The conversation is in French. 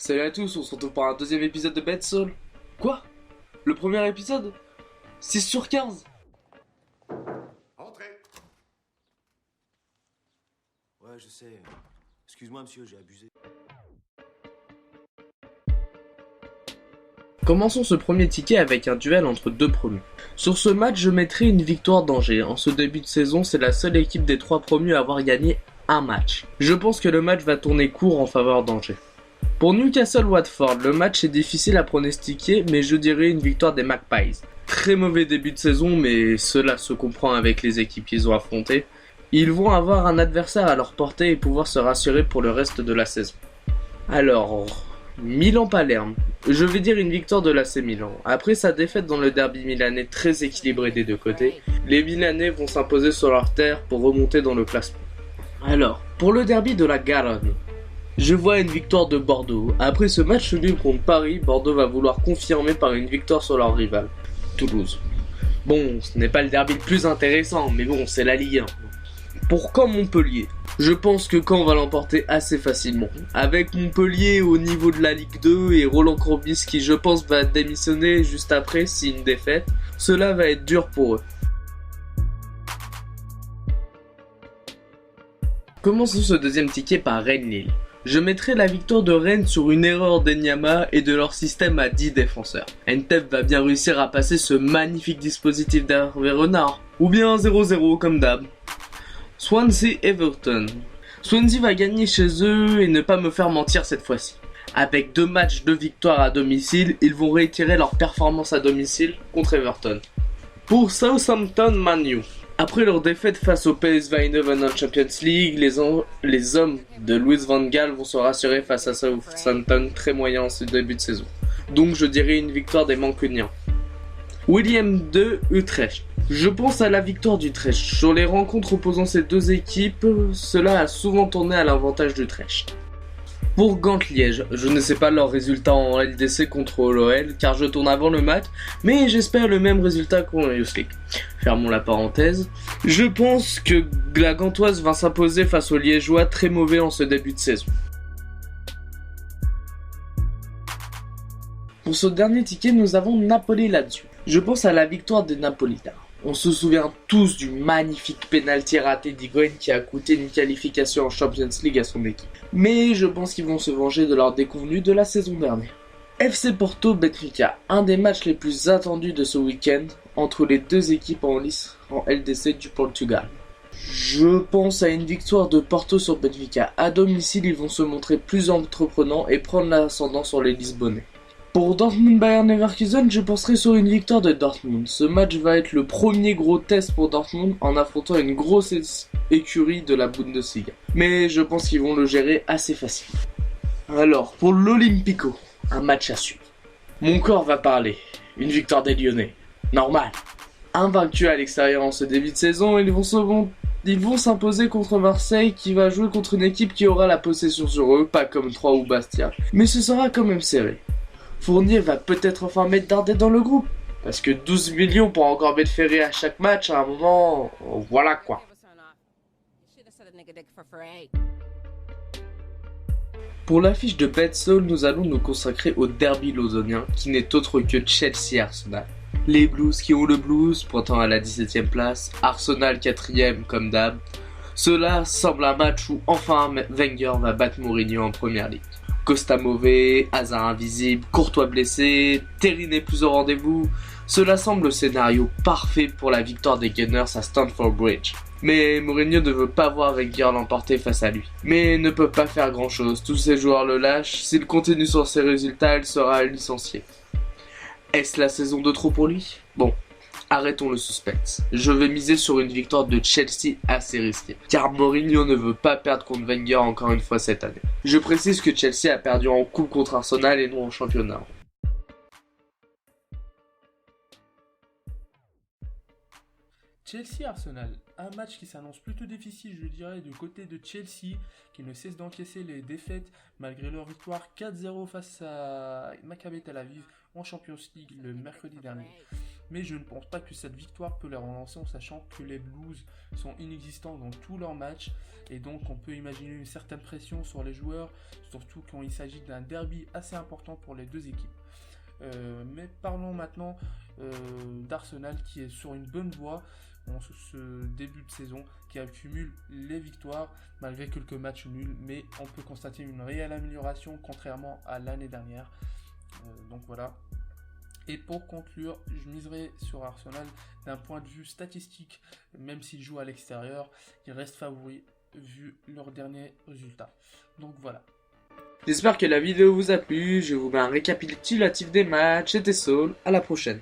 Salut à tous, on se retrouve pour un deuxième épisode de Bad Soul. Quoi? Le premier épisode? 6 sur 15. Entrez. Ouais, je sais. Excuse-moi, monsieur, j'ai abusé. Commençons ce premier ticket avec un duel entre deux promus. Sur ce match, je mettrai une victoire d'Angers. En ce début de saison, c'est la seule équipe des trois promus à avoir gagné un match. Je pense que le match va tourner court en faveur d'Angers. Pour Newcastle-Watford, le match est difficile à pronostiquer, mais je dirais une victoire des Magpies. Très mauvais début de saison, mais cela se comprend avec les équipes qu'ils ont affrontées. Ils vont avoir un adversaire à leur portée et pouvoir se rassurer pour le reste de la saison. Alors, Milan-Palerme. Je vais dire une victoire de l'AC Milan. Après sa défaite dans le derby milanais très équilibré des deux côtés, les Milanais vont s'imposer sur leur terre pour remonter dans le classement. Alors, pour le derby de la Garonne, je vois une victoire de Bordeaux. Après ce match nul contre Paris, Bordeaux va vouloir confirmer par une victoire sur leur rival, Toulouse. Bon, ce n'est pas le derby le plus intéressant, mais bon, c'est la Ligue 1. Pour Caen-Montpellier, je pense que Caen va l'emporter assez facilement. Avec Montpellier au niveau de la Ligue 2 et Roland Courbis qui je pense va démissionner juste après si une défaite, cela va être dur pour eux. Commençons ce deuxième ticket par Rennes-Lille. Je mettrai la victoire de Rennes sur une erreur d'Enyama et de leur système à 10 défenseurs. Ntep va bien réussir à passer ce magnifique dispositif d'Hervé Renard. Ou bien 0-0 comme d'hab. Swansea-Everton. Swansea va gagner chez eux et ne pas me faire mentir cette fois-ci. Avec 2 matchs de victoire à domicile, ils vont réitérer leur performance à domicile contre Everton. Pour Southampton-Man U. Après leur défaite face au PSV Eindhoven en Champions League, les hommes de Louis van Gaal vont se rassurer face à Southampton très moyen en ce début de saison. Donc je dirais une victoire des Mancuniens. William 2, Utrecht. Je pense à la victoire d'Utrecht. Sur les rencontres opposant ces deux équipes, cela a souvent tourné à l'avantage d'Utrecht. Pour Gand-Liège, je ne sais pas leur résultat en LDC contre l'OL car je tourne avant le match, mais j'espère le même résultat qu'en Youth League. Fermons la parenthèse. Je pense que la Gantoise va s'imposer face aux Liégeois très mauvais en ce début de saison. Pour ce dernier ticket, nous avons Napoli-Lazio. Je pense à la victoire des Napolitains. On se souvient tous du magnifique penalty raté d'Higuaín qui a coûté une qualification en Champions League à son équipe. Mais je pense qu'ils vont se venger de leur déconvenue de la saison dernière. FC Porto-Benfica, un des matchs les plus attendus de ce week-end entre les deux équipes en lice en LDC du Portugal. Je pense à une victoire de Porto sur Benfica. À domicile, ils vont se montrer plus entreprenants et prendre l'ascendant sur les Lisbonnais. Pour Dortmund-Bayern Leverkusen, je penserai sur une victoire de Dortmund. Ce match va être le premier gros test pour Dortmund en affrontant une grosse écurie de la Bundesliga. Mais je pense qu'ils vont le gérer assez facilement. Alors, pour l'Olympico, un match à suivre. Mon corps va parler. Une victoire des Lyonnais. Normal. Invaincus à l'extérieur en ce début de saison, ils vont s'imposer contre Marseille qui va jouer contre une équipe qui aura la possession sur eux, pas comme Troyes ou Bastia. Mais ce sera quand même serré. Fournier va peut-être enfin mettre Dardet dans le groupe. Parce que 12 millions pour encore mettre Ferré à chaque match, à un moment, voilà quoi. Pour l'affiche de Bad Soul, nous allons nous consacrer au derby londonien, qui n'est autre que Chelsea-Arsenal. Les Blues qui ont le blues, pointant à la 17ème place, Arsenal 4ème comme d'hab. Cela semble un match où enfin Wenger va battre Mourinho en première ligue. Costa mauvais, Hazard invisible, Courtois blessé, Terry n'est plus au rendez-vous. Cela semble le scénario parfait pour la victoire des Gunners à Stamford Bridge. Mais Mourinho ne veut pas voir Wenger l'emporter face à lui. Mais ne peut pas faire grand chose, tous ses joueurs le lâchent, s'il continue sur ses résultats, il sera licencié. Est-ce la saison de trop pour lui? Bon, arrêtons le suspense. Je vais miser sur une victoire de Chelsea assez risquée, car Mourinho ne veut pas perdre contre Wenger encore une fois cette année. Je précise que Chelsea a perdu en coupe contre Arsenal et non en championnat. Chelsea-Arsenal, un match qui s'annonce plutôt difficile je dirais du côté de Chelsea qui ne cesse d'encaisser les défaites malgré leur victoire 4-0 face à Maccabi Tel Aviv en Champions League le mercredi dernier. mais je ne pense pas que cette victoire peut les relancer en sachant que les Blues sont inexistants dans tous leurs matchs et donc on peut imaginer une certaine pression sur les joueurs, surtout quand il s'agit d'un derby assez important pour les deux équipes. Mais parlons maintenant d'Arsenal qui est sur une bonne voie en ce début de saison, qui accumule les victoires malgré quelques matchs nuls, mais on peut constater une réelle amélioration contrairement à l'année dernière. Donc voilà. Et pour conclure, je miserai sur Arsenal d'un point de vue statistique, même s'ils jouent à l'extérieur, ils restent favoris vu leurs derniers résultats. Donc voilà. J'espère que la vidéo vous a plu, je vous mets un récapitulatif des matchs, c'était Saul, à la prochaine.